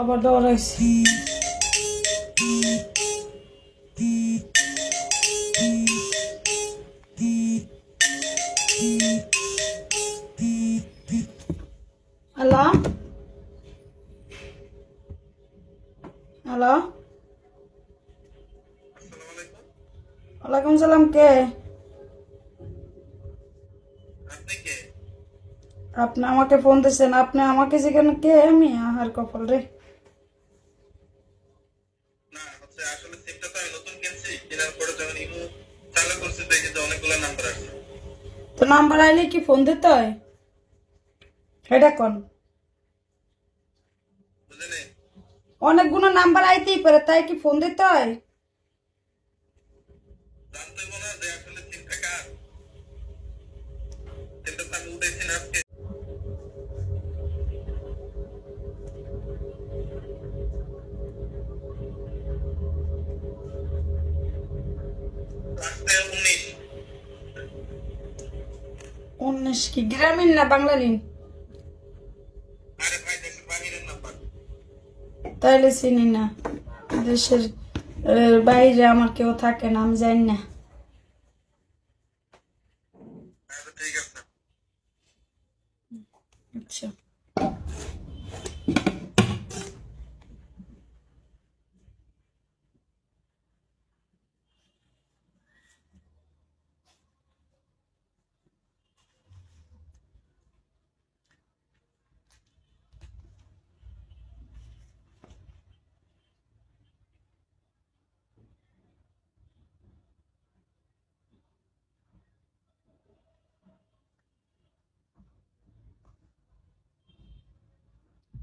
আবার দৌড়াইছি। Hello hello, ওয়ালাইকুম সালাম। কে আপনি? আমাকে ফোন দিচ্ছেন, আপনি আমাকে যেখানে কে? আমি আহার কপাল রে। তো নাম্বার আইলে কি ফোন দিতে হয়? এটা কোন অনেকগুলো নাম্বার আইতেই পারে, তাই কি ফোন দিতে হয়? উনিশ কি গ্রামীণ না বাংলালিন? তাইলে চিনি না। দেশের বাইরে আমার কেউ থাকে না, আমি জানি না। আচ্ছা,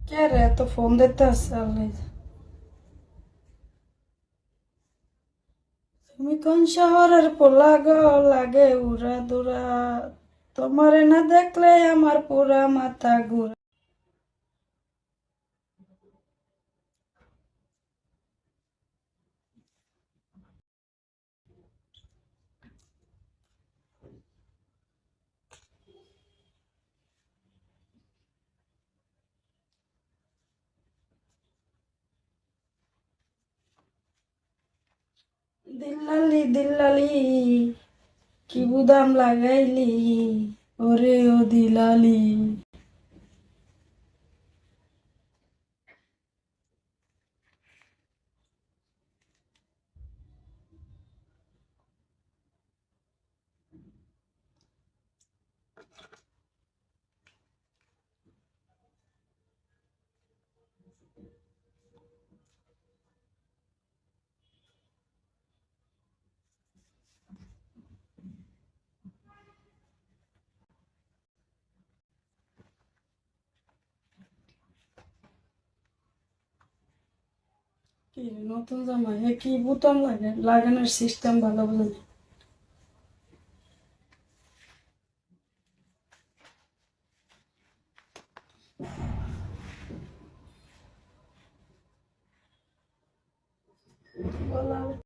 কে রে এত ফোন দিতে আসছে? তুমি কোন শহরের পোলা গো, লাগে উড়া দুরা, তোমারে না দেখলে আমার পুরা মাথা ঘুরা। দিল্লালি দিল্লালি, কি বুদাম লাগাইলি, ওরে ও দিলালি। কি রে, নতুন জামাই? কি বুতাম লাগানোর সিস্টেম ভালো বুঝে না।